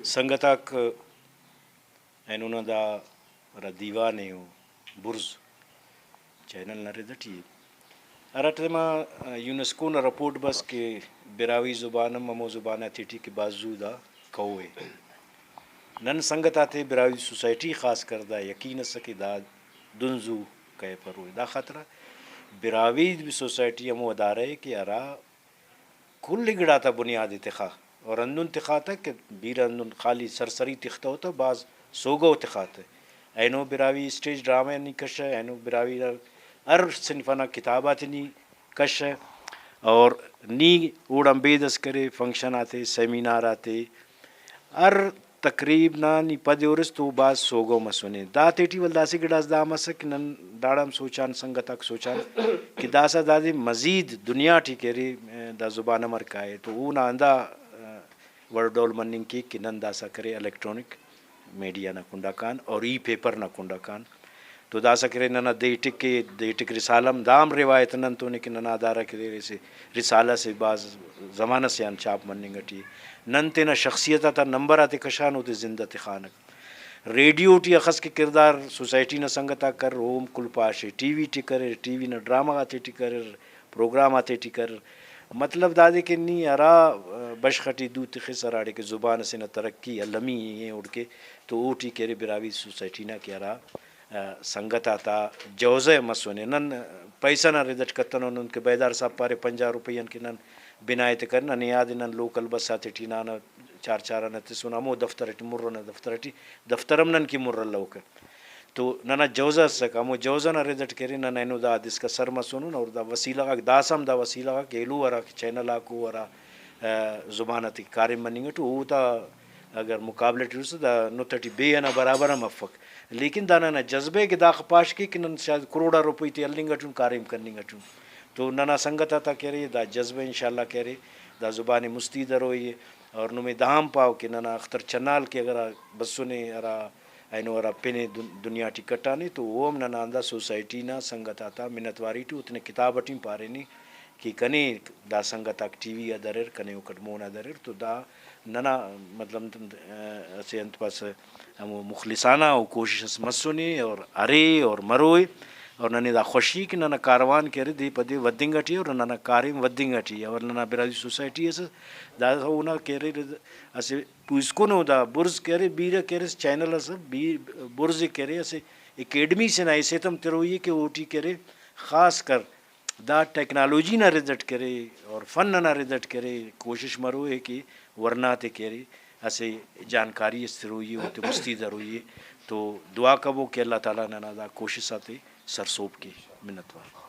संगताक एनुना दा रा दीवाने हो बुर्ज चैनल न रेदटी अरटमा यूनेस्को न रिपोर्ट बस के बिरावी जुबान ममो जुबान थीटी के बाजू दा कौए नन संगताते बिरावी सोसाइटी खास कर दा यकीन सके दा दुनजू कहे पर हुए दा खतरा बिरावी सोसाइटी हमो अदारे कि अरा कुल लिगड़ा था बुनियादी तिखा और अंदुन तिखा था कि बीर अंदुन खाली सरसरी तिखता होता बाज सोगो तिखाते ऐनो बिरावी स्टेज ड्रामा नहीं कश है ऐनो बिरावी अर सिनफना किताबात नहीं कश है और नी उड़म बेदस करे फंक्शन आते सेमिनार आते अर तकरीब ना नी पद उर्स तो बाज सोगो मसुने दा तेटी वल दासी गिडास दा मसक नन दाड़म सोचान संगतक सोचान कि दासा दादी मजीद दुनिया ठिकेरी दा जुबान मर काए तो वो ना अंदा वर्डोल मनिंग की कि नन दासा करे इलेक्ट्रॉनिक मीडिया ना कुंडा कान और ई पेपर ना कुंडा कान तो दासा करे नना देटिक रिसालम दाम रिवायत नन तो ने कि नना दारा के से रिसाला से बाज ज़माना से अन चाप मनिंगटी नन तेना शख्सियत था नंबर आते कशान होते जिंदत खानक रेडियो टी अखस के किरदार सोसाइटी न संगता कर होम कुलपाशे टीवी टी करे टीवी न ड्रामा आते टी कर प्रोग्राम आते टी कर मतलब दादे के नी अरा बशखटी दूत खिसराड़े के ज़ुबान से न तरक्की अलमी ये उड़ के तो ऊटी केरे बिरावी सोसाइटी ना के अरा संगत आता जौज़े मसुने नन पैसा न रिदट कतन उनके बेदार साहब पारे 50 रुपयन के नन बिनायत कर नन याद नन लोकल बस आते टी ना चार चार न सुना मो दफ्तर मुर्र न दफ्तरम नन की मुर्र लौक तो नना जौज़ा सका मो जौज़ा न रिदट करे नन एनो दा इसका सर मसुनु और दा वसीला का दासम दा वसीला का केलू वरा चैनल आको वरा ज़ुबानती कार्य मनिंग तो ऊता अगर मुकाबले टूस दा नुतटी बे ना बराबर मफक लेकिन दाना ना जज्बे के दाख पाश की कि नन शायद करोड़ा रुपये ते अल्लिंगटून कार्यम करनिंगटून तो नना संगत आता कह रही दा जज्बे इंशाल्लाह कह रही दा ज़ुबान मुस्तीदर होइए और नुमे दाम पाओ कि नना अख्तर चन्नाल के अगर बसुने अरा ऐनो अरा पिने दुनिया टिकटा नहीं तो ओम नना अंदा सोसाइटी ना संगत आता मिनतवारी टू उतने किताब अटी पारे नहीं कि कने दा संगत आक टीवी अदरेर कने उकट मोन अदरेर तो दा नना मतलब ऐसे अंत पास हम मुखलिसाना और कोशिश मसुने और अरे और मरोए और नने दा खुशी कि नना कारवान करे दे पदे वद्दिंगटी और नना कारिम वद्दिंगटी और नना बिराजी सोसाइटी ऐसे दा होना करे ऐसे पुस्को नो दा बुर्ज करे बीर करे चैनल ऐसे बी बुर्ज करे ऐसे एकेडमी से ना ऐसे तम तेरोई के ओटी करे खास कर दा टेक्नोलॉजी ना रिजल्ट करे और फन ना रिजल्ट करे कोशिश मरो है कि वरना ते करे ऐसे जानकारी स्थिर हुई हो तो मुस्तीदर हुई तो दुआ कबो कि अल्लाह ताला ना दा कोशिश आते सरसोब की मिन्नतवार